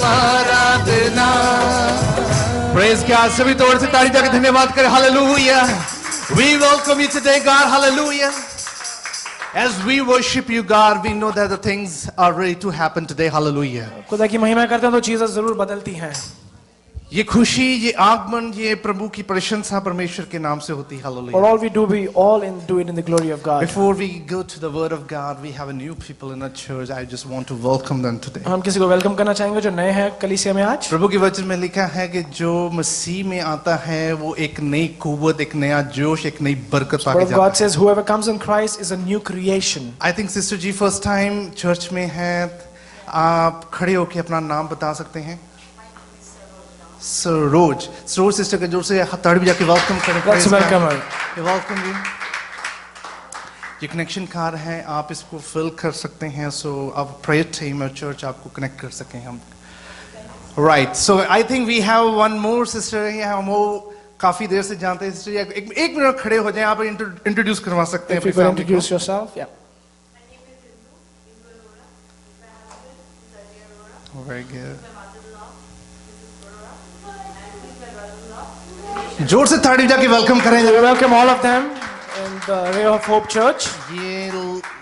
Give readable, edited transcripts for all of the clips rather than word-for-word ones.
आराधना। Praise God, सभी तोड़ से ताली जाके धन्यवाद करें। Hallelujah. We welcome you today, God. Hallelujah. As we worship you, God, we know that the things are ready to happen today. Hallelujah. खुदा की महिमा करते हैं तो चीजें जरूर बदलती हैं। ये खुशी, ये आगमन, ये प्रभु की प्रशंसा परमेश्वर के नाम से होती है। For Hallelujah. all we do, we all do it in the glory of God. Before we go to the Word of God, we have a new people in our church. I just want to welcome them today. हम किसी को welcome करना चाहेंगे जो नए हैं कलीसिया में आज। प्रभु के वचन में लिखा है कि जो मसीह में आता है वो एक नई कुव्वत, एक नया जोश, एक नई बरकत पाके Word of जाता God है। says, whoever comes in Christ is a new creation. I think sister ji first time church में हैं, आप खड़े होकर अपना नाम बता सकते हैं। सरोज सिस्टर के जोर से ताड़ी बजा के वेलकम करें। Let's welcome her. वेलकम जी। ये कनेक्शन कार्ड है, आप इसको फिल कर सकते हैं, सो आप प्रेयर टीम और चर्च आपको कनेक्ट कर सकें हम। Right, so I think we have one more sister है, हम वो काफी देर से जानते हैं सिस्टर। एक मिनट खड़े हो जाएं, आप इंट्रोड्यूस करवा सकते हैं। If you could introduce yourself, yeah. Very good. जोर से ताड़ी बजा के वेलकम करें। We welcome all of them in the Ray of Hope Church. ये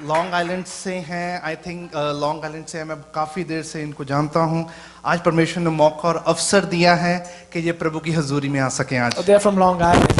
लॉन्ग आइलैंड से हैं, आई थिंक लॉन्ग आइलैंड से हैं, मैं काफ़ी देर से इनको जानता हूँ। आज परमेश्वर ने मौका और अवसर दिया है कि ये प्रभु की हजूरी में आ सकें आज। They are from Long Island.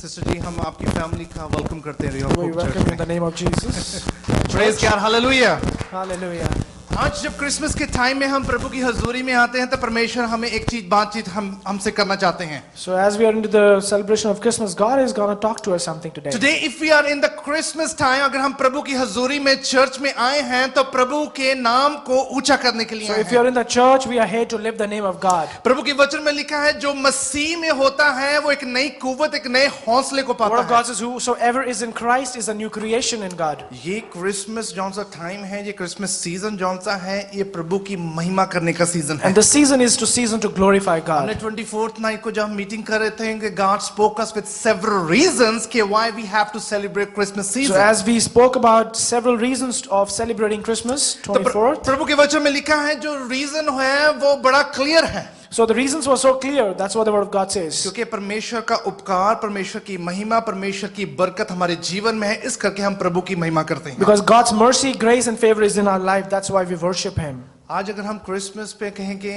Sister ji, हम आपकी फैमिली का वेलकम करते हैं रे ऑफ We hope welcome you in church the name of Jesus. में। Praise God, hallelujah. Hallelujah. आज जब क्रिसमस के टाइम में हम प्रभु की हजूरी में आते हैं तो परमेश्वर हमें एक चीज बातचीत हमसे करना चाहते हैं। So as we are into the celebration of Christmas, God is going to talk to us something today. Today if we are in the Christmas time, अगर हम प्रभु की हजूरी में चर्च में आए हैं तो प्रभु के नाम को ऊंचा करने के लिए So आए if you हैं। are in the church, we are here to lift the name of God. प्रभु के वचन में लिखा है जो मसीह में होता है वो एक नई कुव्वत, एक नए हौसले को The word पाता of है। God says, whosoever is in Christ is a new creation in God. ये क्रिसमस जौन सा टाइम है, ये क्रिसमस सीजन जौन सा है, ये प्रभु की महिमा करने का सीजन है। And the season is to season to glorify हमने God. 24th नाइट को जब हम मीटिंग कर रहे थे कि God spoke us with several reasons कि why we have to celebrate Christmas So season। as we spoke about several reasons of celebrating Christmas, तो 24th. प्रभु के वचन में लिखा है जो रीजन है वो बड़ा क्लियर है। So the reasons were so clear. That's what the word of God says. क्योंकि परमेश्वर का उपकार, परमेश्वर की महिमा, परमेश्वर की बरकत हमारे जीवन में है, इस करके हम प्रभु की महिमा करते हैं। Because God's mercy, grace and favor is in our life. That's why we worship Him. आज अगर हम क्रिसमस पे कहें कि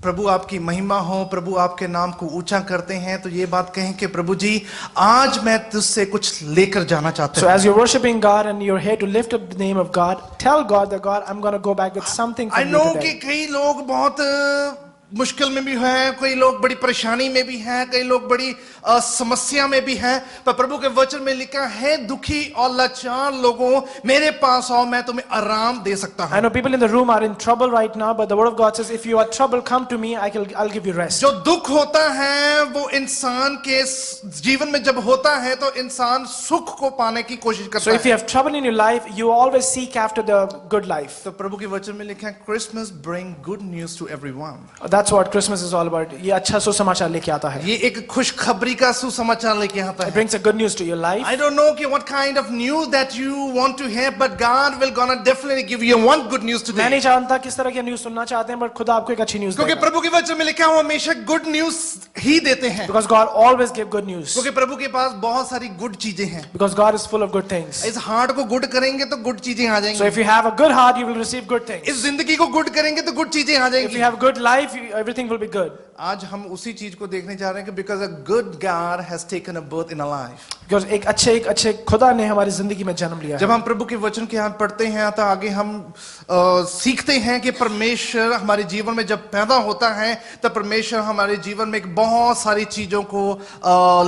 प्रभु आपकी महिमा हो, प्रभु आपके नाम को ऊंचा करते हैं, तो ये बात कहें कि प्रभु जी आज मैं तुझसे कुछ लेकर जाना चाहता So हूं। as you're worshiping God and you're here to lift up the name of God, tell God that God, I'm going to go back with something I from know you कि today. कई लोग बहुत मुश्किल में भी हैं, कई लोग बड़ी परेशानी में भी हैं, कई लोग बड़ी समस्या में भी हैं, पर प्रभु के वचन में लिखा है दुखी और लाचार लोगों मेरे पास आओ, मैं तुम्हें आराम दे सकता I हूं। know people in the room are in trouble right now, but the word of God says, if you are troubled, come to me, I'll give you rest. जो दुख होता है वो इंसान के जीवन में जब होता है तो इंसान सुख को पाने की कोशिश So करता if you है। have trouble in your life, you always seek after the good life. तो प्रभु के वचन में लिखा है Christmas bring good news to everyone. That's what Christmas is all about. ये अच्छा सुसमाचार लेके आता है. ये एक खुशखबरी का सुसमाचार लेके आता It है। brings a good news to your life. I don't know what kind of news that you want to hear, but God will gonna definitely give you one good news मैं today. नहीं जानता किस तरह की news सुनना चाहते हैं, but खुदा आपको एक अच्छी न्यूज़ क्योंकि देगा. प्रभु के वचन में लिखा है वो हमेशा गुड न्यूज ही देते हैं। Because God always gives good news. क्योंकि प्रभु के पास बहुत सारी गुड चीजें हैं। Because God is full of good things. इस हार्ट को गुड करेंगे तो गुड चीजें आ So जाएंगी। if you have a good heart, you will receive good इस things. जिंदगी को गुड करेंगे तो गुड चीजें आ If you जाएंगी। have good life, everything will be good. आज हम उसी चीज को देखने जा रहे हैं कि because a good God has taken a birth in a life. Because एक अच्छे खुदा ने हमारी जिंदगी में जन्म लिया है. जब हम प्रभु के वचन के यहाँ पढ़ते हैं तो आगे हम सीखते हैं कि परमेश्वर हमारे जीवन में जब पैदा होता है तो परमेश्वर हमारे जीवन में एक बहुत सारी चीजों को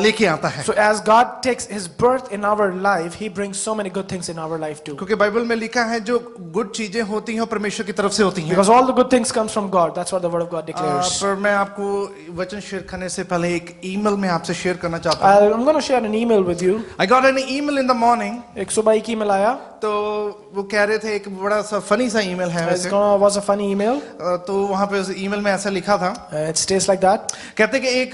लेके आता है। So as God takes His birth in our life, He brings so many good things in our life too. क्योंकि बाइबल में लिखा है जो गुड चीजें होती हैं वो परमेश्वर की तरफ से होती हैं। Because all the good things comes from God. That's what the word of God declares. पर मैं आपको वचन शेयर करने से पहले एक ईमेल में आपसे शेयर करना चाहता हूँ। I'm going to share an email with you. I got an email in the morning. एक सुबह एक email आया. तो वो कह रहे थे एक बड़ा सा फनी सा ईमेल है वैसे। Was a funny email. तो वहाँ पे उस ईमेल में ऐसा लिखा था। It stays like that. कहते कि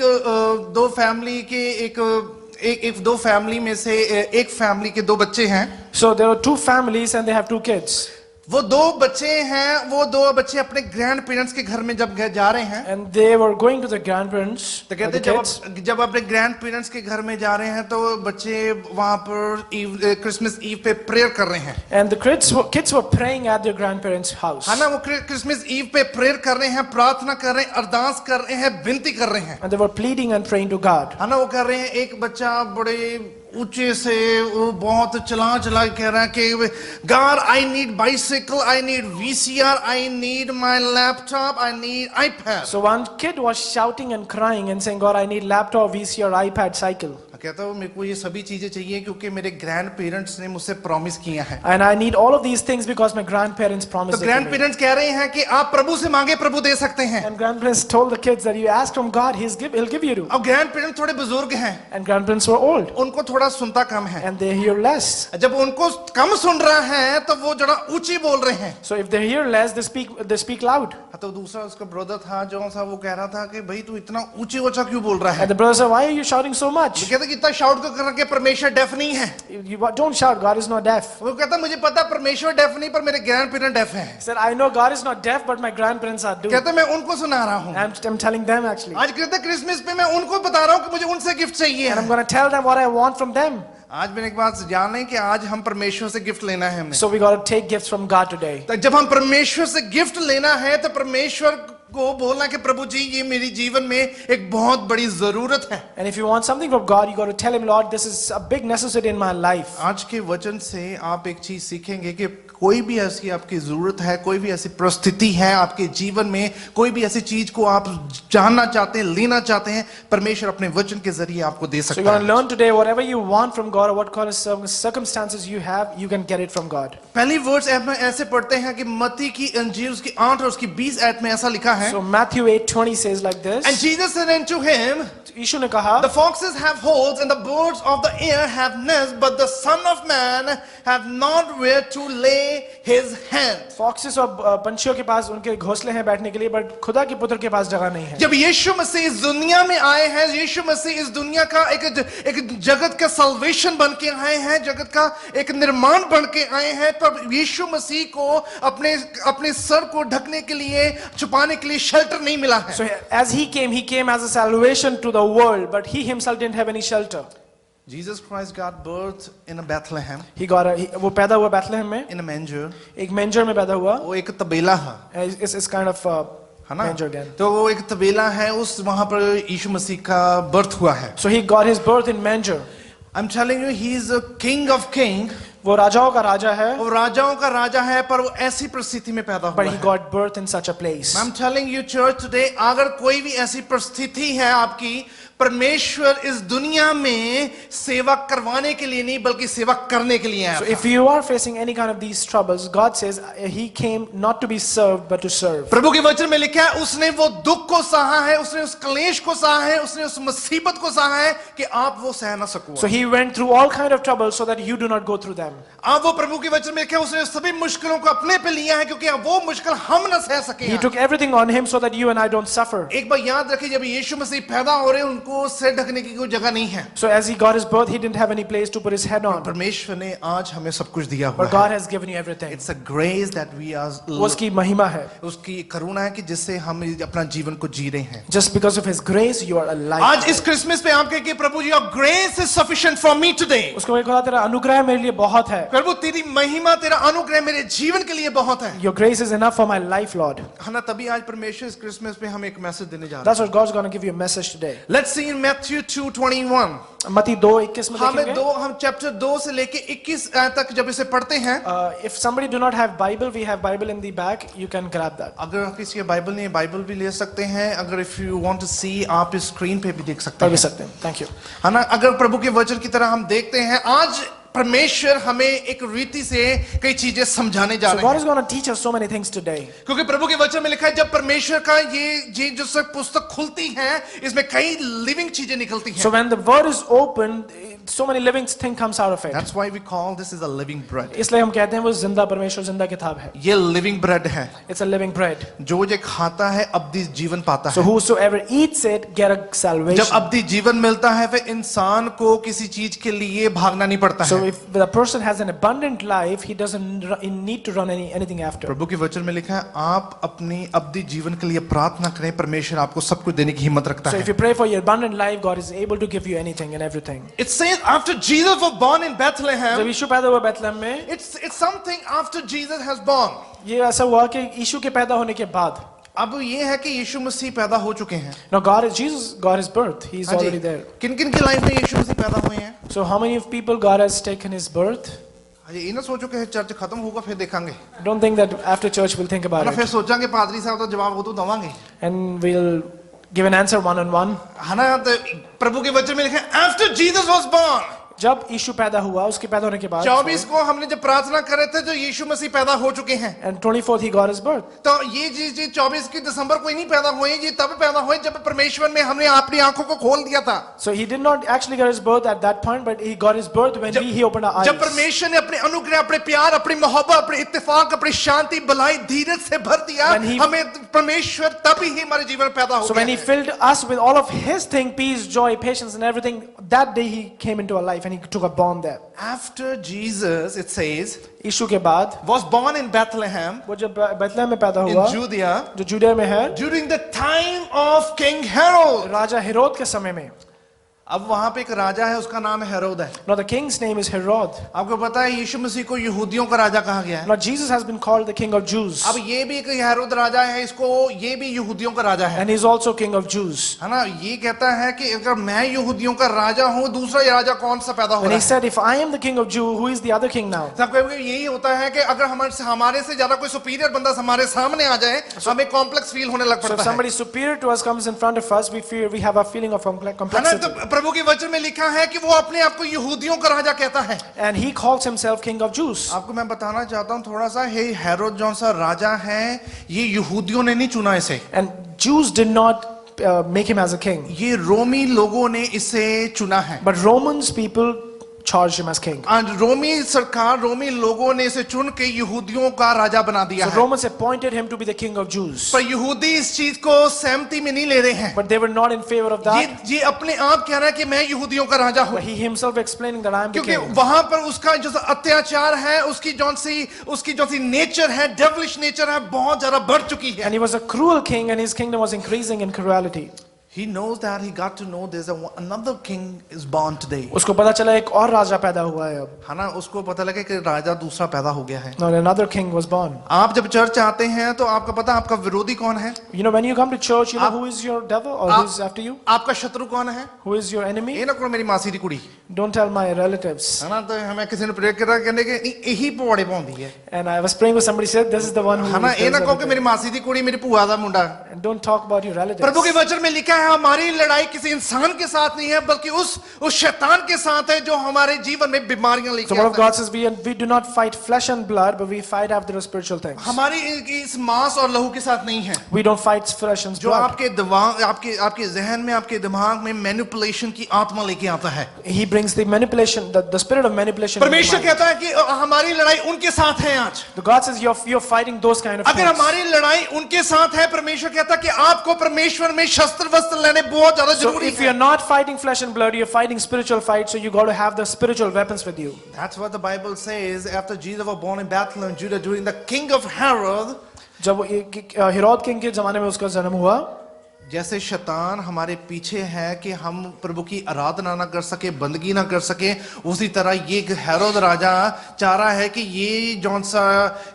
दो फैमिली के दो फैमिली में से एक फैमिली के दो बच्चे हैं। So there are two families and they have two kids. वो दो बच्चे हैं, वो दो बच्चे अपने ग्रैंड पेरेंट्स के घर में जब जा रहे हैं, and they were going to the grandparents, तो the कहते kids, जब अपने ग्रैंड पेरेंट्स के घर में जा रहे हैं तो बच्चे वहां पर क्रिसमस ईव पे प्रेयर कर रहे हैं, and the kids were praying at their grandparents' house. है ना। वो क्रिसमस ईव पे प्रेयर कर रहे हैं, प्रार्थना कर रहे हैं, अरदास कर रहे हैं, विनती कर रहे हैं, And they were pleading and praying to God. है ना। वो कर रहे हैं, एक बच्चा बड़े ऊंचे से वो बहुत चला कह रहा है कि God I need bicycle, I need VCR, I need my laptop, I need iPad. So one kid was shouting and crying and saying, God, I need laptop, VCR, iPad, cycle. कहता हूँ मेरे को ये सभी चीजें चाहिए क्योंकि मेरे ग्रैंड पेरेंट्स ने मुझसे प्रॉमिस किया है। And I need all of these things because my grandparents promised तो it to grand me. Parents कह रहे हैं कि आप प्रभु से मांगे, प्रभु दे सकते हैं। And grandparents told the kids that you ask from God, He'll give you. अब ग्रैंड पेरेंट्स थोड़े बुजुर्ग हैं, And grandparents were old उनको थोड़ा सुनता कम है। and they hear less. जब उनको कम सुन रहा है तो वो जरा ऊंची बोल रहे हैं। So if they hear less, they speak loud. तो दूसरा उसका ब्रदर था जो सा, वो कह रहा था कि भाई तू इतना ऊंची ऊंचा क्यों बोल रहा है? And the brother said, why are you shouting so much? कहते कि इतना शाउट करके परमेश्वर डेफ नहीं है। You don't shout, God is not deaf. वो कहता मुझे पता परमेश्वर डेफ नहीं, पर मेरे ग्रैंड पेरेंट डेफ हैं। He said, I know God is not deaf, but my grandparents are doing. कहते मैं उनको सुना रहा हूँ। I'm telling them actually. आज कहते क्रिसमस पे मैं उनको बता रहा हूँ कि मुझे उनसे गिफ्ट चाहिए। And I'm going to tell them what I want from them. आज मैंने एक बात जान लें कि आज हम परमेश्वर से गिफ्ट लेना है हमें। So we got to take gifts from God today. तो जब हम परमेश्वर से गिफ्ट लेना है तो परमेश्वर को बोलना कि प्रभु जी ये मेरी जीवन में एक बहुत बड़ी जरूरत है। And if you want something from God, you got to tell Him, Lord, this is a big necessity in my life. आज के वचन से आप एक चीज सीखेंगे कि कोई भी ऐसी आपकी जरूरत है, कोई भी ऐसी परिस्थिति है आपके जीवन में, कोई भी ऐसी चीज को आप जानना चाहते हैं, लेना चाहते हैं, परमेश्वर अपने वचन के जरिए आपको दे So सकता you're going to है। learn today whatever you want from God or what kind of circumstances you have, you can get it from God. पहली वर्ड्स ऐसे पढ़ते हैं कि मत्ती की इंजील उसकी 8 और उसकी 20 आयत में ऐसा लिखा है। So Matthew 8:20 says like this. And Jesus said unto him, यीशु ने कहा, the foxes have holes and the birds of the air have nests, but the Son of Man have not where to lay his hand. Foxes और पंछियों के पास उनके घोंसले हैं बैठने के लिए, but खुदा के पुत्र के पास जगह नहीं है. जब यीशु मसीह इस दुनिया में आए हैं, यीशु मसीह इस दुनिया का एक जगत का सल्वेशन बन के आए हैं, जगत का एक निर्माण बन के आए हैं, तब यीशु मसीह को अपने सर को ढकने के लिए, छुपाने के लिए शेल्टर नहीं मिला है. So as he came as a salvation to the world, but he himself didn't have any shelter. Jesus Christ got birth in a Bethlehem. वो पैदा हुआ बैथलेहम में, in a manger. एक मेंजर में पैदा हुआ. वो एक तबेला है. It's kind of है ना? manger again. तो वो एक तबेला है, उस वहां पर यीशु मसीह का बर्थ हुआ है. So he got his birth in manger. I'm telling you, he is a king of king. वो राजाओं का राजा है. वो राजाओं का राजा है, पर वो ऐसी परिस्थिति में पैदा हुआ But he है. got birth in such a place. I'm telling you, church today, अगर कोई भी ऐसी परिस्थिति है आपकी, परमेश्वर इस दुनिया में सेवा करवाने के लिए नहीं बल्कि सेवा करने के लिए आया. So if you are facing any kind of these troubles, God says he came not to be served but to serve. प्रभु के वचन में लिखा है, उसने वो दुख को सहा है, उसने उस क्लेश को सहा है, उसने उस मुसीबत को सहा है कि आप वो सह ना सको. So he went through all kind of troubles so that you do not go through them. आप वो प्रभु के वचन में लिखा है, उसने सभी मुश्किलों को अपने पे लिया है क्योंकि वो मुश्किल हम ना सह सके. He took everything on him so that you and I don't suffer. एक बार याद रखिए, जब यीशु मसीह पैदा हो रहे, उनको सिर ढकने की कोई जगह नहीं है. So as he got his birth, he didn't have any place to put his head on. परमेश्वर ने आज हमें सब कुछ दिया हुआ But है. God has given you everything. It's a grace that we are. वो उसकी महिमा है. उसकी करुणा है कि जिससे हम अपना जीवन को जी रहे हैं. Just because of his grace, you are alive. आज इस क्रिसमस पे आप कहें कि प्रभु जी, your grace is sufficient for me today. उसको मैं कहता, तेरा अनुग्रह मेरे लिए बहुत है. प्रभु तेरी महिमा, तेरा अनुग्रह मेरे जीवन के लिए बहुत है. Your grace is enough for my life, Lord. है ना? तभी आज परमेश्वर इस क्रिसमस पे हमें एक मैसेज देने जा रहा है. That's what God's going to give you a message today. Let's see in Matthew 2:21. मत्ती 2:21 में हमें देखेंगे. हम चैप्टर 2 से लेके 21 तक जब इसे पढ़ते हैं. If somebody do not have Bible, we have Bible in the back. You can grab that. अगर किसी के बाइबल नहीं है, बाइबल भी ले सकते हैं. अगर if you want to see, आप इस स्क्रीन पे भी देख सकते पढ़ भी हैं. सकते हैं. Thank you. है ना? अगर प्रभु के वचन की तरह हम देखते हैं, आज परमेश्वर हमें एक रीति से कई चीजें समझाने जा So रहे God हैं. is going to teach us so many things today. क्योंकि प्रभु के वचन में लिखा है, जब परमेश्वर का ये जो सब पुस्तक खुलती है, इसमें कई लिविंग चीजें निकलती हैं. So when the word is open, so many living thing comes out of it. That's why we call this is a living bread. इसलिए हम कहते हैं वो जिंदा परमेश्वर जिंदा किताब है. ये लिविंग ब्रेड है. It's a living bread. जो ये खाता है अब्दी जीवन पाता So है. whosoever eats it get a जब salvation. अब्दी जीवन मिलता है, फिर इंसान को किसी चीज के लिए भागना नहीं पड़ता So है। if the person has an abundant life, he doesn't need to run anything after. प्रभु के वचन में लिखा है, आप अपनी अवधि जीवन के लिए प्रार्थना करें, परमेश्वर आपको सब कुछ देने की हिम्मत रखता So है। if you pray for your abundant life, God is able to give you anything and everything. It says after Jesus was born in जब Bethlehem, यीशु पैदा हुआ बेथलेहम में, it's something after Jesus has born. ये ऐसा हुआ कि यीशु के पैदा होने के बाद, अब ये है कि यीशु मसीह पैदा हो चुके हैं। now Jesus got his birth. He is हाँ जी। already there. किन किन की लाइफ में यीशु मसीह पैदा हुए हैं? So how many of people God has taken his birth? हाँ जी, ये ना सोचो कि चर्च खत्म होगा फिर देखेंगे, Don't think that after church we'll think about ना फिर it सोचांगे पादरी साहब तो जवाब वो तो दवांगे, and we'll give an answer one on one. है ना। तो प्रभु के वचन में लिखा है after Jesus was born, जब यीशु पैदा हुआ, उसके पैदा होने के बाद, 24 को हमने जब प्रार्थना करे थे जो यीशु मसीह पैदा हो चुके हैं, and 24th he got his birth. तो ये चीज 24 की दिसंबर को ही नहीं पैदा हुए, ये तब पैदा हुए जब परमेश्वर ने हमने अपनी आंखों को खोल दिया था। So he did not actually get his birth at that point, but he got his birth when he opened our eyes. जब परमेश्वर ने अपने अनुग्रह, अपने प्यार, अपनी मोहब्बत, अपने इत्तेफाक, अपनी शांति, भलाई, धीरज से भर दिया, हमें परमेश्वर तभी ही हमारे जीवन में पैदा हो So when he गया। filled us with all of his thing, peace, joy, patience and everything, that day he came into our life and he took a born there. After Jesus, it says, यीशु के बाद, was born in Bethlehem वो जब Bethlehem में पैदा in हुआ, Judea जो JUDA में है, during the time of King Herod. राजा हेरोद के समय में। अब वहां पे एक राजा है, उसका नाम हेरोद है। Now the king's name is Herod. आपको पता है यीशु मसीह को यहूदियों का राजा कहा गया है। Now Jesus has been called the king of Jews, अब ये भी एक हेरोद राजा है, इसको ये भी यहूदियों का राजा है, and he is also king of Jews. है ना। ये कहता है कि अगर मैं यहूदियों का राजा हूँ, दूसरा ये राजा कौन सा पैदा हो And रहा he है। said, if I am the king of Jew, who is the other king now? सबको यही होता है कि अगर हमारे से ज्यादा कोई सुपीरियर बंदा हमारे सामने आ जाए, हमें कॉम्प्लेक्स फील होने लग So if पड़ता है, somebody superior to us comes in front of us, we have a feeling of है ना। complexity. तो प्रभु के वचन में लिखा है कि वो अपने आप को यहूदियों का राजा कहता है। And he calls himself king of Jews. आपको मैं बताना चाहता हूँ थोड़ा सा, हे हेरोद जौन सा राजा है, ये यहूदियों ने नहीं चुना इसे, And Jews did not make him as a king, ये रोमी लोगों ने इसे चुना है। but Romans people charged him as king. आज रोमी सरकार, रोमी लोगों ने इसे चुन के यहूदियों का राजा बना दिया So है। Romans appointed him to be the king of Jews, पर यहूदी इस चीज को सहमति में नहीं ले रहे हैं। but they were not in favor of that. ये अपने आप कह रहा है कि मैं यहूदियों का राजा हूँ, But he himself explaining that I am the क्योंकि king. वहां पर उसका जो अत्याचार है, उसकी जो सी नेचर है, डेविलिश नेचर है, बहुत ज्यादा बढ़ चुकी है। And he was a cruel king, and his kingdom was increasing in cruelty. He knows that he got to know there's another king is born today. उसको पता चला एक और राजा पैदा हुआ है अब. है ना, उसको पता लगा कि राजा दूसरा पैदा हो गया है। Now another king was born. आप जब चर्च आते हैं तो आपको पता है आपका विरोधी कौन है? You know when you come to church, you know who is your devil or who is after you? आपका शत्रु कौन है? Who is your enemy? ये ना करो मेरी मासी दी कुड़ी, Don't tell my relatives. है ना। तो हमें किसी ने प्रेयर करा कहने के यही पवाड़े पाਉਂਦੀ है, And I was praying with somebody said this is the one who. है ना। ये ना does कहो कि everything. मेरी मासी दी कुड़ी मेरी भूआ दा मुंडा। And don't talk about your relatives. प्रभु के वचन में लिखा है हमारी लड़ाई किसी इंसान के साथ नहीं है, बल्कि उस शैतान के साथ है जो हमारे जीवन में बीमारियां लेके So one of आता है। God says we do not fight flesh and blood, but we fight after the spiritual things. हमारी इस मांस और लहू के साथ नहीं है, We don't fight flesh and जो blood. आपके दिमाग, आपके जहन में, आपके दिमाग में मैनिपुलेशन की आत्मा लेके आता है। He brings the manipulation, the spirit of manipulation. into the परमेश्वर mind. कहता है कि हमारी लड़ाई उनके साथ है आज। The God says you're fighting those kind of अगर things. हमारी लड़ाई उनके साथ है, परमेश्वर कहता है कि आपको परमेश्वर में शस्त्र वस्त्र लेने बहुत ज्यादा So जरूरी if you're है। not fighting flesh and blood, you're fighting spiritual fight. So you got to have the spiritual weapons with you. That's what the Bible says. After Jesus was born in Bethlehem, Judah, during the king of Herod, जब Herod king के जमाने में उसका जन्म हुआ, जैसे शैतान हमारे पीछे है कि हम प्रभु की आराधना ना कर सके, बंदगी ना कर सके, उसी तरह ये हेरोद राजा चाह रहा है कि ये जौन सा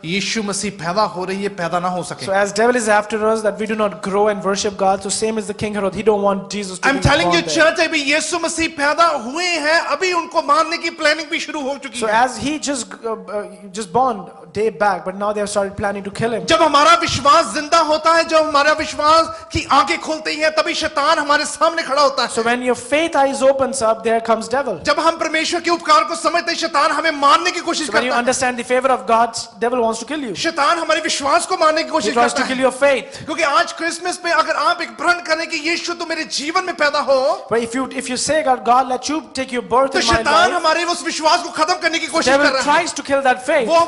यीशु मसीह पैदा हो रही है, पैदा ना हो सके। so as devil is after us that we do not grow and worship God, so same as the king Herod, he don't want Jesus to I'm be telling born you, there. church, अभी यीशु मसीह पैदा हुए हैं, अभी उनको मारने की planning भी शुरू हो चुकी So है। as he just born day back, but now they have started planning to kill him. जब हमारा विश्वास जिंदा होता है, जब हमारा विश्वास की आंखें खुलती हैं, तभी शैतान हमारे सामने खड़ा होता है। So when your faith eyes opens up, there comes devil. जब हम परमेश्वर के उपकार को समझते हैं, शैतान हमें मारने की कोशिश So when you करता है। understand the favor of God, devil wants to kill you. शैतान हमारे विश्वास को मारने की He कोशिश tries करता to है। kill your faith. क्योंकि आज क्रिसमस पे अगर आप एक प्रण करें कि यीशु तो मेरे जीवन में पैदा हो, But if you say God let you take your birth तो in my शैतान life, हमारे उस विश्वास को खत्म करने की कोशिश कर devil रहा है। tries to kill that faith. वो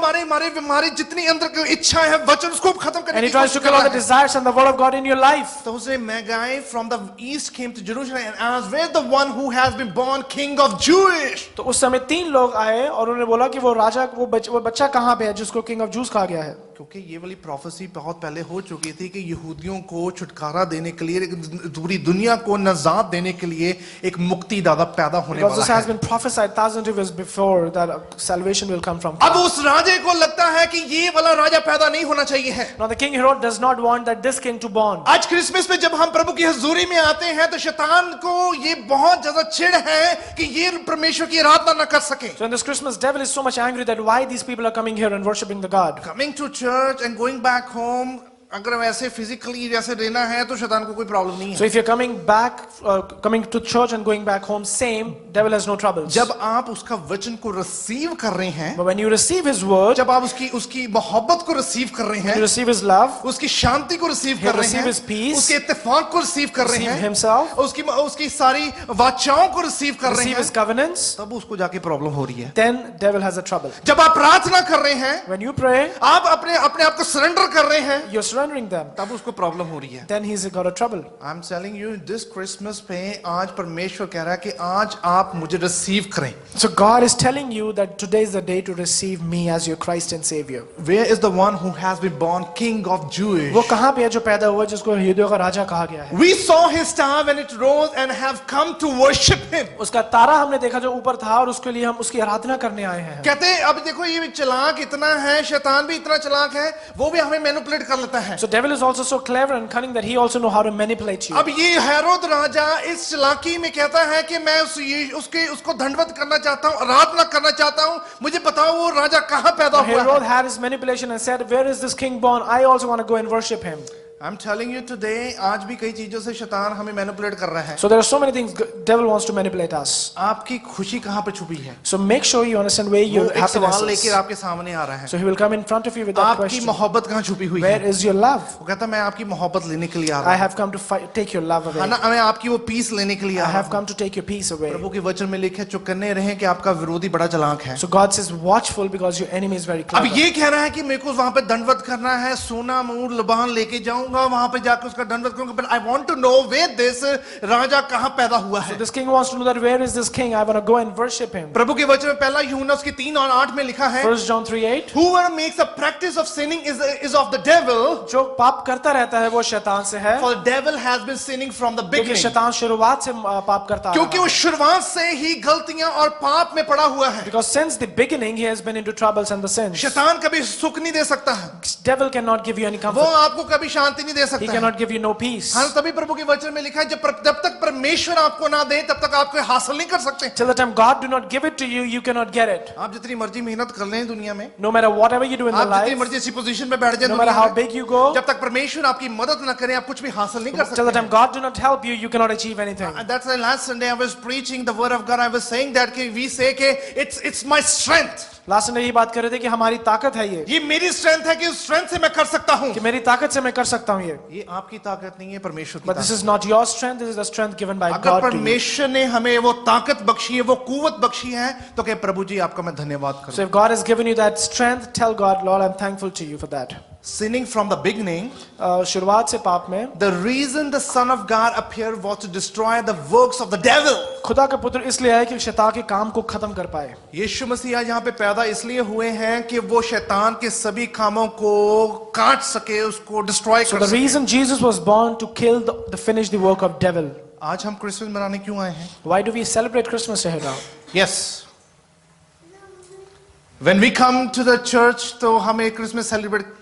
हमारी जितनी अंदर की इच्छा है, वचन, उसको खत्म करने And he की tries कोशिश to कर kill all रहा the है। desires and the word of God in your life. तो उसने Magi from the east came to Jerusalem and asked, "Where is the one who has been born king of Jewish?" तो उस समय 3 लोग आए और उन्होंने बोला कि वो राजा वो बच्चा कहाँ पे है जिसको किंग ऑफ जूस कहा गया है। क्योंकि ये वाली प्रोफेसी बहुत पहले हो चुकी थी कि यहूदियों को छुटकारा देने के लिए, पूरी दुनिया को नजात देने के लिए एक मुक्तिदाता पैदा होने Because this वाला has है। been prophesied thousands of years before that salvation will come from अब God. उस राजे को लगता है कि ये वाला राजा पैदा नहीं होना चाहिए है। Now the king Herod does not want that this king to born. आज क्रिसमस पे जब हम प्रभु की हजूरी में आते हैं तो शैतान को ये बहुत ज्यादा चिढ़ है कि ये परमेश्वर की आराधना न कर सके। So in this Christmas, devil is so much angry that why these people are coming here and worshiping the God. Coming to church and going back home, अगर वैसे फिजिकली जैसे रहना है तो शैतान को कोई प्रॉब्लम नहीं है। So if you're coming back, coming to church and going back home, same, devil has no troubles. जब आप उसका वचन को रिसीव कर रहे हैं, But when you receive his word, जब आप उसकी मोहब्बत को रिसीव कर रहे you हैं, receive his love, उसकी शांति को रिसीव कर रहे receive हैं, his peace, उसके इत्तेफाक को रिसीव कर रहे receive हैं, himself, उसकी सारी वाचाओं को रिसीव कर रहे receive his हैं, covenants, तब उसको जाके प्रॉब्लम हो रही है। then devil has a trouble. जब आप प्रार्थना कर रहे हैं, When you pray, आप अपने आप को सरेंडर कर रहे हैं, you're surrendering them, तब उसको प्रॉब्लम हो रही है। then he's got a trouble. I am telling you this Christmas पे आज परमेश्वर कह रहा है कि आज आप मुझे रिसीव करें। So God is telling you that today is the day to receive me as your Christ and Savior. Where is the one who has been born king of Jewish? वो कहाँ पे है जो पैदा हुआ जिसको यहूदियों का राजा कहा गया है? We saw his star when it rose and have come to worship him. उसका तारा हमने देखा जो ऊपर था और उसके लिए हम उसकी आराधना करने आए हैं। कहते हैं अब देखो ये चालाक इतना है, शैतान भी इतना चालाक है, वो भी हमें मैनिपुलेट कर लेता है। So devil is also so clever and cunning that he also know how to manipulate you. अब ये हेरोद राजा इस चालाकी में कहता है कि मैं उसको दंडवत करना चाहता हूँ, आराधना करना चाहता हूँ, मुझे बताओ वो राजा कहाँ पैदा हुआ Herod है। had his manipulation and said, "Where is this king born? I also want to go and worship him." I'm telling you today, आज भी कई चीजों से शैतान हमें मैनिपुलेट कर रहा है। So there are so many things devil wants to manipulate us. आपकी खुशी कहाँ पे छुपी है? So make sure you understand where your वो एक सवाल happiness लेकर is. आपके सामने आ रहा है। So he will come in front of you with that आपकी question. मोहब्बत कहाँ छुपी हुई Where है? is your love? वो कहता मैं आपकी मोहब्बत लेने के लिए आ I रहा हूँ। have come to take your love away. है ना, मैं आपकी वो पीस लेने के लिए I आ रहा have हूँ। come to take your peace away. प्रभु के वचन में लिखे चौकन्ने रहें कि आपका विरोधी बड़ा चालाक है। So God says, watchful because your enemy is very अब clever. ये कह रहा है कि मेरे को वहां पे दंडवत करना है, सोना मूर लबान लेके जाऊंगा, वहां पे जाकर उसका दंडवत करूंगा, but I want to know where this राजा कहाँ पैदा हुआ So है। this king wants to know that where is this king? I want to go and worship him. प्रभु के वचन में पहला यूहन्ना उसकी 3 और 8 में लिखा है, 1 John 3:8. Whoever makes a practice of sinning is of the devil, जो पाप करता रहता है वो शैतान से है, for the devil has been sinning from the क्योंकि beginning. शैतान शुरुआत से पाप करता क्योंकि है. वो शुरुआत से ही गलतियां और पाप में पड़ा हुआ है। Because since the beginning he has been into troubles and the sins. शैतान कभी सुख नहीं दे सकता है, Devil cannot give you any वो comfort. आपको कभी शांति नहीं दे He सकता है। cannot give you no peace. हाँ, तभी प्रभु के वचन में लिखा है जब तक परमेश्वर आपको ना दे तब तक आप कोई हासिल नहीं कर सकते। Till the time God do not give it to you, you cannot get it. आप जितनी मर्जी मेहनत कर लें दुनिया में, No matter whatever you do in the आप जितनी life, मर्जी ऐसी पोजीशन पे बैठ जाए no matter दुनिया how में, big you go, जब तक परमेश्वर आपकी मदद ना करे आप कुछ भी हासिल नहीं कर till the सकते। time God do not help you, you cannot achieve anything. And that's why last Sunday I was preaching the word of God. I was saying that कि we say कि it's my strength. Last Sunday ये बात कर रहे थे कि हमारी ताकत है ये मेरी स्ट्रेंथ है कि उस स्ट्रेंथ से मैं कर सकता हूँ। कि मेरी ताकत से मैं कर सकता हूँ ये आपकी ताकत नहीं है, परमेश्वर की But this ताकत। is not your strength, this is the strength given by अगर God to you. परमेश्वर ने हमें वो ताकत बख्शी है, वो कुव्वत बख्शी है, तो कहे प्रभु जी आपका मैं धन्यवाद So करूं। if God has given you that strength, tell God, Lord, I'm thankful to you for that. Sinning from the beginning, शुरुआत से पाप में the reason the Son of God appeared was to destroy the works of the devil. खुदा का पुत्र इसलिए आए कि शैतान के काम को खत्म कर पाए. यीशु मसीह आज यहाँ पे पैदा इसलिए हुए हैं कि वो शैतान के सभी कामों को काट सके, उसको डिस्ट्रॉय So कर the सके। reason Jesus was born to kill the finish the work of devil. आज हम क्रिसमस मनाने क्यों आए हैं? Why do we celebrate Christmas here now? Yes. When we come to the church, तो हमें क्रिसमस सेलिब्रेट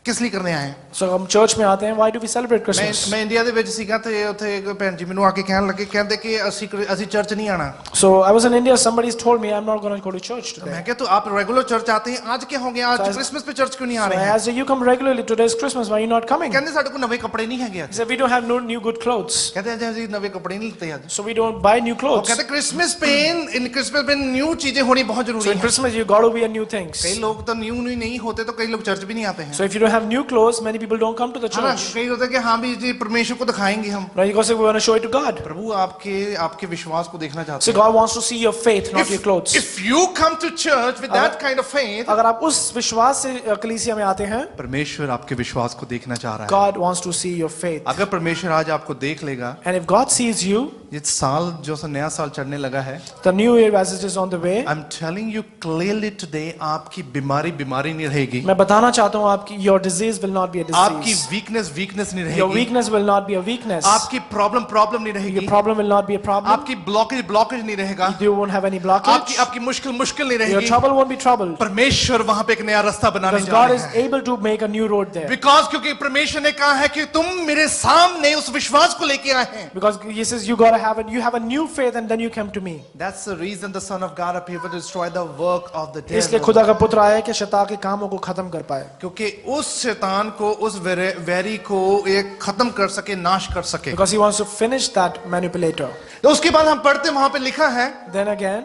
किस लिए करने आए हैं? So हम church में आते हैं. Why do we celebrate Christmas? मैं इंडिया ਦੇ ਵਿੱਚ ਸੀਗਾ ਤੇ ਉੱਥੇ ਇੱਕ ਭੈਣ ਜੀ ਮੈਨੂੰ ਆ ਕੇ ਕਹਿਣ ਲੱਗੇ, ਕਹਿੰਦੇ ਕਿ ਅਸੀਂ ਚਰਚ ਨਹੀਂ ਆਣਾ। So I was in India. Somebody's told me I'm not going to go to church today. मैं क्या तो आप रेगुलर चर्च आते हैं, आज क्या हो गया, आज क्रिसमस पे चर्च क्यों नहीं आ So रहे I हैं? asked, you come regularly. Today's Christmas. Why are you not coming? कहते ਸਾਡੇ ਕੋਲ ਨਵੇਂ ਕੱਪੜੇ ਨਹੀਂ ਹੈਗੇ He ਅੱਜ। said we don't have no new good clothes. कहते हैं ਅਸੀਂ ਨਵੇਂ ਕੱਪੜੇ ਨਹੀਂ ਲਿੱਤੇ ਅੱਜ। So we don't buy new ਉਹ clothes. कहते क्रिसमस पे इन क्रिसमस पे न्यू चीजें होनी बहुत So जरूरी in है। Christmas you got to wear new things. कई लोग तो न्यू नहीं होते तो कई लोग चर्च भी नहीं आते हैं। So if you don't don't have new clothes, many people don't come to the है ना, church. कई होता है कि हाँ भी जी परमेश्वर को दिखाएंगे हम, Right? Because we want to show it to God. प्रभु आपके विश्वास को देखना चाहते So हैं. God wants to see your faith, not your clothes. If you come to church with that kind of faith, अगर आप उस विश्वास से कलीसिया में आते हैं, परमेश्वर आपके विश्वास को देखना चाह रहा है. God wants to see your faith. अगर परमेश्वर आज आपको देख लेगा, And if God sees you, ये साल जो सा नया साल चढ़ने लगा है, the new year as it is on the way, I'm telling you clearly today, आपकी बीमारी नहीं रहेगी, मैं बताना चाहता हूँ आपकी your disease will not be a आपकी disease. वीकनेस नहीं Your रहेगी, weakness will not be a weakness. आपकी प्रॉब्लम नहीं रहेगी, Your problem will not be a problem. आपकी ब्लॉकेज नहीं रहेगा, You won't have any blockage. आपकी मुश्किल नहीं Your रहेगी. trouble won't be troubled. परमेश्वर वहां पे एक नया रास्ता बनाने Because जा God रहे is हैं. able to make a new road there. Because क्योंकि परमेश्वर ने कहा है कि तुम मेरे सामने उस विश्वास को लेके आए हैं. Because He says you gotta have you have a new faith and then you come to me. That's the reason the Son of God appeared to destroy the work of the इसलिए devil. खुदा का पुत्र आया है कि शैतान के कामों को खत्म कर पाए. क्योंकि उस शैतान को, उस वैरी को एक खत्म कर सके, नाश कर सके. Because He wants to finish that manipulator. तो उसके बाद हम पढ़ते वहां पे लिखा है, Then again,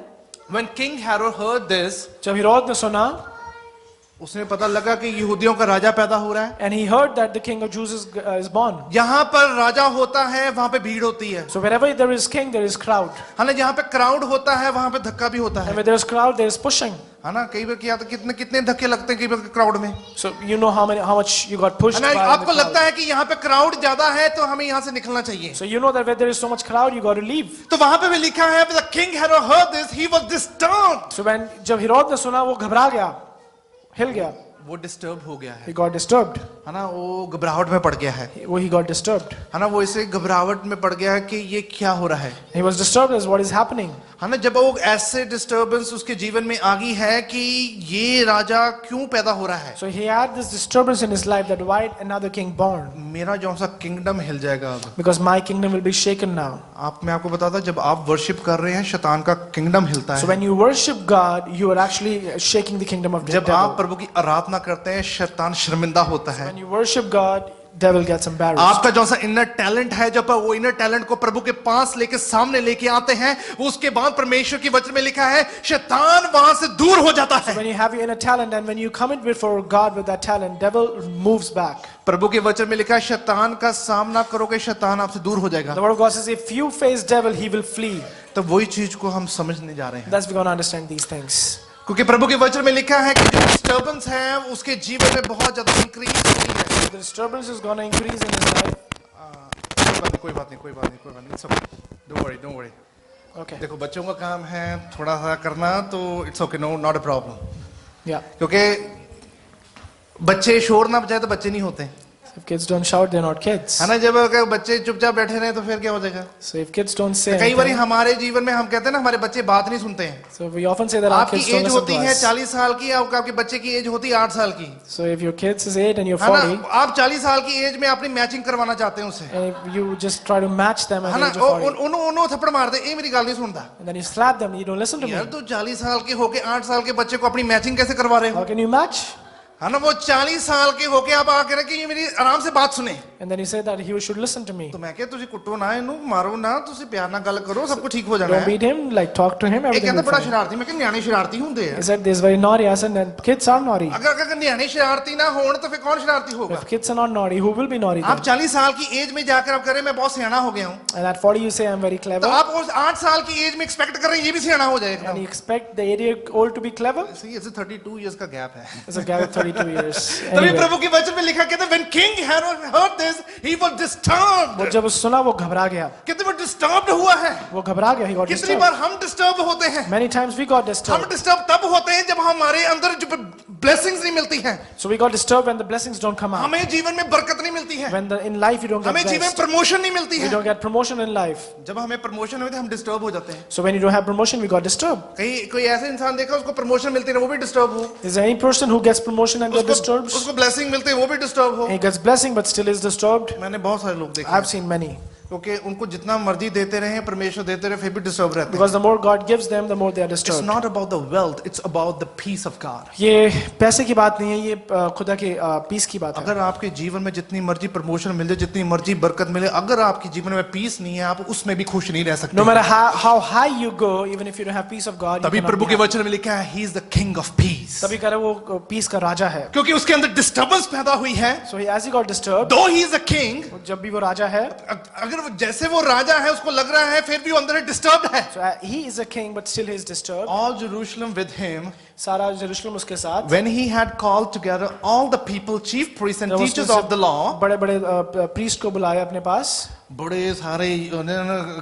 when King Herod heard this, जब हिरोद ने सुना, उसने पता लगा कि यहूदियों का राजा पैदा हो रहा है. and he heard that the king of Jews is born. यहाँ पर राजा होता है, वहां पे भीड़ होती है. So wherever there is king, there is crowd. है ना, जहाँ पे क्राउड होता है वहां पे धक्का भी होता And है. where there is crowd, there is pushing. है ना, कई बार क्या तो कितने धक्के लगते हैं कई बार क्राउड में. So you know how much you got pushed है by ना, in the आपको लगता crowd. है कि यहाँ पे क्राउड ज्यादा है तो हमें यहाँ से निकलना चाहिए. So you know that where there is so much crowd, you got to leave. तो वहां पे भी लिखा है, the king had heard this, he was disturbed. So when जब हिरोद ने सुना, वो घबरा गया, हिल गया. वो डिस्टर्ब हो गया है. He got disturbed. है ना, वो घबराहट में पड़ गया है. He got disturbed. है ना, वो इसे घबराहट में पड़ गया है कि ये क्या हो रहा है. He was disturbed as what is happening. है ना, जब वो ऐसे डिस्टर्बेंस उसके जीवन में आ गई है कि ये राजा क्यों पैदा हो रहा है. So he had this disturbance in his life that why another king born? मेरा जो सा किंगडम हिल जाएगा अब. Because my kingdom will be shaken now. मैं आपको बताता, जब आप वर्शिप कर रहे हैं शैतान का किंगडम हिलता So है. when you worship God, you are actually shaking the kingdom of the जब आप devil. प्रभु की आराधना करते हैं शैतान शर्मिंदा होता है. When you worship God, devil gets embarrassed. आपका जो सा इनर टैलेंट है, जब वो इनर टैलेंट को प्रभु के पास लेके सामने लेके आते हैं, उसके बाद परमेश्वर की वचन में लिखा है शैतान वहां से दूर हो जाता है. When you have your inner talent and when you come in before God with that talent, devil moves back. प्रभु के वचन में लिखा है शैतान का सामना करोगे शैतान आपसे दूर हो जाएगा. The word of God says, if you face devil, he will flee. तो वही चीज को हम समझने जा रहे हैं. That's we're going to understand these things. क्योंकि प्रभु के वचन में लिखा है कि जो डिस्टर्बेंस है उसके जीवन में बहुत ज्यादा इंक्रीज होती है. The disturbance is going to increase in his life. कोई बात नहीं. It's okay. Don't worry. Okay. देखो, बच्चों का काम है थोड़ा सा करना, तो it's okay, no not a problem. Yeah. क्योंकि बच्चे शोर ना बजाए तो बच्चे नहीं होते. If kids don't shout, they're not kids. है ना, जब अगर बच्चे चुपचाप बैठे रहे तो फिर क्या हो जाएगा. So if kids don't say कई बार anything, हमारे जीवन में हम कहते हैं ना हमारे बच्चे बात नहीं सुनते हैं. so we often say that our आपकी kids don't एज listen होती to है us. 40 साल की, आपके बच्चे की एज होती है 8 साल की. So if your kids is 8 and you're है ना, 40, आप 40 साल की एज में अपनी मैचिंग करवाना चाहते हैं उससे. and if you just try to match them at है the ना, age of 40, उन्होंने थप्पड़ मार दे, ये मेरी गाल नहीं सुनता. and then you slap them, you don't listen to me. यार तो 40 साल के होके 8 साल के बच्चे को अपनी मैचिंग कैसे करवा रहे हो. How can you match? है ना, वो 40 साल के होके आप आके रहे कि ये मेरी आराम से बात सुने. And then you say that he should listen to me. तो मैं क्या, तुझे कुटो ना, इन्हू मारो ना, तुझे प्यार ना गल करो, सब कुछ ठीक हो जाना Don't है. beat him, like talk to him, ये everything कहता will बड़ा be fine. शरारती. मैं क्या, न्याणे शरारती होंगे He हैं. said this is very naughty. I said that kids are naughty. अगर न्याणे शरारती ना होन तो फिर कौन शरारती होगा. If kids are not naughty, who will be naughty आप then? 40 साल की एज में जाकर आप कह रहे हैं मैं बहुत सियाना हो गया हूँ, And at 40 you say I'm very तो clever, आप उस 8 साल की एज में एक्सपेक्ट कर रहे हैं ये भी सियाना हो जाएगा. and you expect the 80-year-old to be clever? सही, ऐसे 32 इयर्स का गैप है. There's a guy with 32 years. तभी Anyway, प्रभु के वचन में लिखा, कहते when King Herod heard this, he was disturbed. वो जब सुना वो घबरा गया. कितने बार डिस्टर्ब हुआ है. वो घबरा गया. He got कितनी disturbed. बार हम डिस्टर्ब होते हैं. Many times we got हम disturbed. डिस्टर्ब तब होते हैं जब हमारे अंदर जो ब्लेसिंग्स नहीं मिलती हैं. So we got disturbed when the blessings don't come out. हमें जीवन में बरकत नहीं मिलती है. When in life you don't get हमें जीवन में blessed. प्रमोशन नहीं मिलती We है. don't get promotion in life. जब हमें प्रमोशन होती है हम डिस्टर्ब हो जाते हैं. So when you don't have promotion, we got disturbed. कहीं कोई ऐसे इंसान देखा उसको प्रमोशन मिलती है वो भी डिस्टर्ब हो. Is there any person who gets promotion and get disturbed? उसको ब्लेसिंग मिलती है वो भी डिस्टर्ब हो. He gets blessing but still is disturbed. मैंने बहुत सारे लोग देखे. I've seen many. ओके उनको जितना मर्जी देते रहे परमेश्वर देते रहे फिर भी डिस्टर्ब रहते हैं. Because the more God gives them, the more they are It's disturbed. not about the wealth, it's about the peace of God. ये पैसे की बात नहीं है, ये खुदा के पीस की बात है. अगर आपके जीवन में जितनी मर्जी प्रमोशन मिल जाए, जितनी मर्जी बरकत मिले, अगर आपके जीवन में पीस नहीं है, आप उसमें भी खुश नहीं रह सकते. No matter how high you go, even if you don't have peace of God, you तभी cannot प्रभु be के happy. वचन में लिखा है, He is the King of Peace. तभी कह रहे वो पीस का राजा है. क्योंकि उसके अंदर डिस्टर्बेंस पैदा हुई है. So as he got disturbed, Though he is a king, जब भी वो राजा है, अगर जैसे वो राजा है उसको लग रहा है फिर भी वो अंदर डिस्टर्ब्ड है. so he is a king but still he is disturbed. All Jerusalem with him. सारा यरूशलेम उसके साथ. When he had called together all the people, chief priests and जब उसने teachers of the law, बड़े-बड़े प्रीस्ट को बुलाया अपने पास. बड़े सारे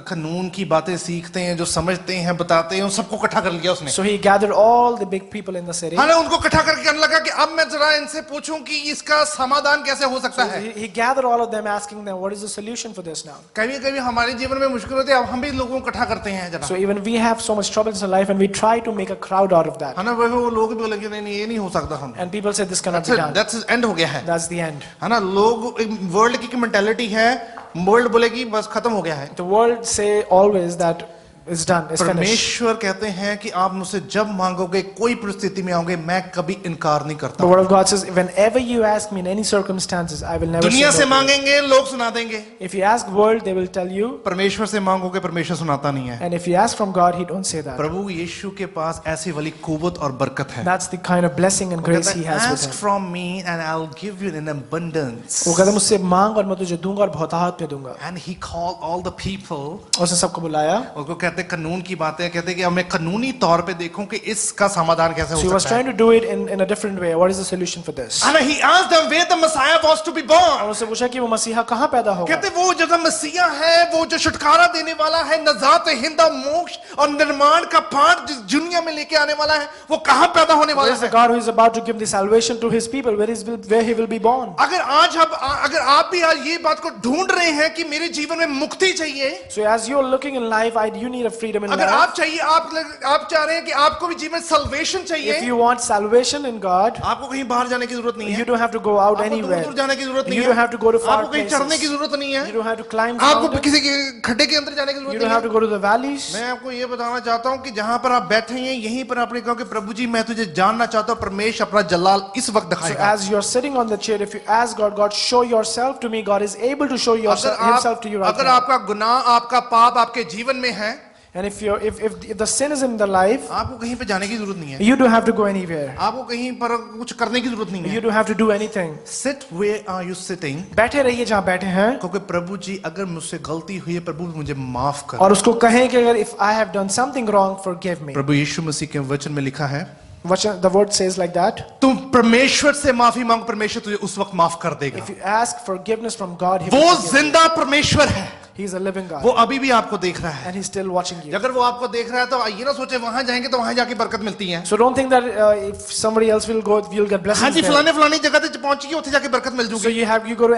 कानून की बातें सीखते हैं, जो समझते हैं, बताते हैं, उन सबको इकट्ठा कर लिया उसने. So he gathered all the big people in the city. हाँ ना, उनको इकट्ठा करके कहने लगा कि अब मैं जरा इनसे पूछूं कि इसका समाधान कैसे हो सकता है. He gathered all of them, asking them, what is the solution for this now? कभी-कभी हमारे जीवन में मुश्किल होती है, अब हम भी लोगों को इकट्ठा करते हैं जरा. So even we have so much troubles in life and we try to make a crowd out of that. है ना, वो लोग भी बोलेंगे नहीं ये नहीं हो सकता हम. And people say this cannot be done. That's end हो गया है. That's the end. है ना, लोग वर्ल्ड की मेंटालिटी है, वर्ल्ड बोलेगी बस खत्म हो गया है. The world say always that it's done, it's finished. परमेश्वर कहते हैं कि आप मुझसे जब मांगोगे, कोई परिस्थिति में आओगे, मैं कभी इनकार नहीं करता. The word of God says, whenever you ask me in any circumstances, I will never say दुनिया no से to you. मांगेंगे, लोग सुना देंगे. If you ask world, they will tell you. परमेश्वर से मांगोगे, परमेश्वर सुनाता नहीं है. And if you ask from God, he don't say that. प्रभु यीशु के पास ऐसी वाली कुव्वत और बरकत है. That's the kind of blessing and grace he has with Ask him. from me and I'll give you in abundance. वो कहता है मुझसे मांग और मैं तुझे दूंगा और बहुतायत में दूंगा. And he called all the people. उसने सबको बुलाया. उसको कहते हैं कानून की बातें, कहते हैं कि अब मैं कानूनी तौर पे देखूं कि इसका समाधान कैसे So he हो was सकता trying है. to do it in a different way. What is the solution for this? And he asked them where the Messiah was to be born. और उससे पूछा कि वो मसीहा कहाँ पैदा होगा. कहते वो जगह मसीहा है, वो जो छुटकारा देने वाला है, नजात हिंदा मोक्ष और निर्माण का पाठ जिस दुनिया में लेके आने वाला है, वो कहाँ पैदा होने Where वाला is the है. God who is about to give the salvation to his people? Where he will be born? अगर आप भी आज ये बात को ढूंढ रहे हैं कि मेरे जीवन में मुक्ति चाहिए, So as you are looking in life, you need a freedom in अगर life. आप चाहिए, आप चाह रहे हैं कि आपको भी जीवन salvation If चाहिए, you want salvation in God, आपको कहीं बाहर जाने की जरूरत नहीं है. you don't have to go out आपको anywhere. दूर जाने की जरूरत नहीं You है. don't have to go to far आपको कहीं चढ़ने की places. जरूरत नहीं है. You don't have to climb आपको mountains. किसी के खड्डे के अंदर जाने की You जरूरत don't नहीं have to है. go to the valleys. मैं आपको ये बताना चाहता हूँ कि जहां पर आप बैठे हैं, यहीं पर आपने कहा कि प्रभु जी मैं तुझे जानना चाहता हूँ, परमेश्वर अपना जलाल इस वक्त So दिखाएगा. as you are sitting on the chair, if you ask God, God show yourself to me, God is able to show himself to you right अगर now. आपका गुनाह, आपका पाप आपके जीवन में है, And if the sin is in the life, आपको कहीं पे जाने की जरूरत नहीं है. you don't have to go anywhere. आपको कहीं पर कुछ करने की जरूरत नहीं है. You don't have to do anything. Sit where are you sitting? बैठे रहिए जहाँ बैठे हैं क्योंकि प्रभु जी अगर मुझसे गलती हुई है, प्रभु मुझे माफ कर. और उसको कहें कि अगर if I have done something wrong, forgive me. प्रभु यीशु मसीह के वचन में लिखा है, The word says like that. तुम परमेश्वर से माफी मांग, परमेश्वर तुझे उस वक्त माफ कर देगा. If you ask forgiveness from God, He वो will forgive you. जिंदा परमेश्वर है. He is a living God. वो अभी भी आपको देख रहा है. And He's still watching you. अगर वो आपको देख रहा है तो ये ना सोचे वहां जाएंगे तो वहां जाके बरकत मिलती है. So don't think that if somebody else will go, you'll get हाँ blessings जी, there. फलाने जगह पे पहुंची, उत्थे जाके बरकत मिल So जूगी. you go to